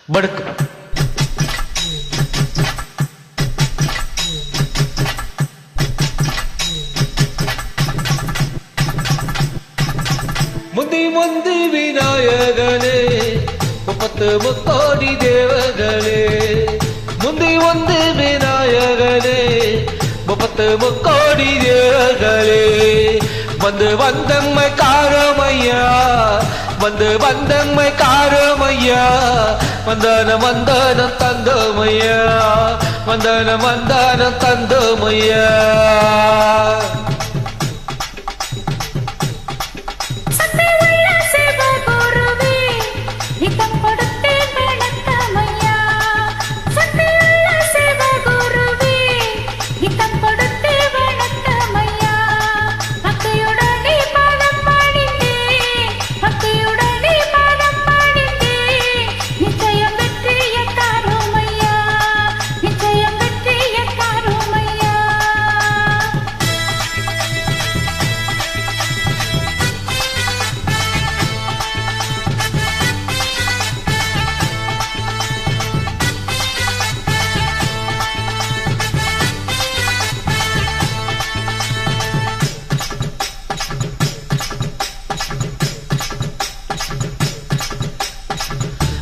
படுக்கு. முந்தி முந்தி விநாயகனே, 30 தேவர்களே. முந்தி முந்தி விநாயகனே, 30 தேவர்களே. வந்து வந்தம்மை காரமையா, வந்து வந்தம்மை காரமையா. வந்தன வந்தன தந்தமையா, வந்தன வந்தன தந்தமையா.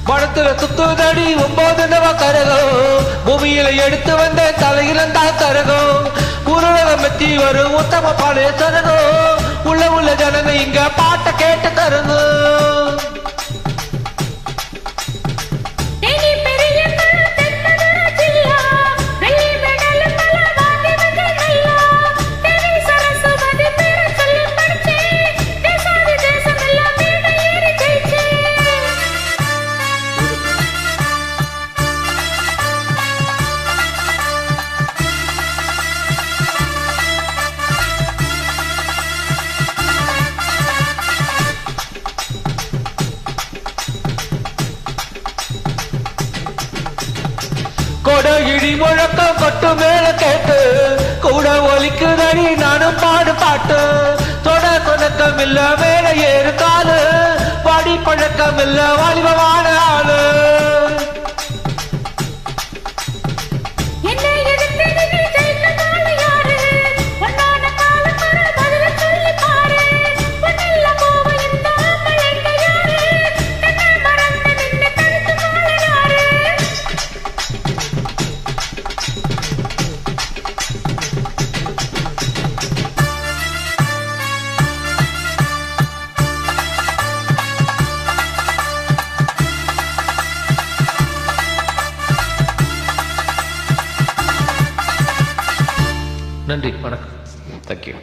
படத்துல துத்துதடி 9 நவ கரகம், பூமியில எடுத்து வந்த தலையிலந்தா கரகம். உருளகம் மெத்தி வரும் உத்தம பாளைய சரகம். உள்ள ஜனங்க இங்க பாட்ட கேட்டு கருங்க. கொட இடி முழக்கம் கொட்டு மேல கேட்டு கூட ஒலிக்குதடி நானும் பாடு பாட்டு. தொட தொடக்கம் இல்ல மேல ஏறு காலு, பாடி பழக்கம் இல்ல வாலிபமான ஆளு. நன்றி, வணக்கம். தேங்க்யூ.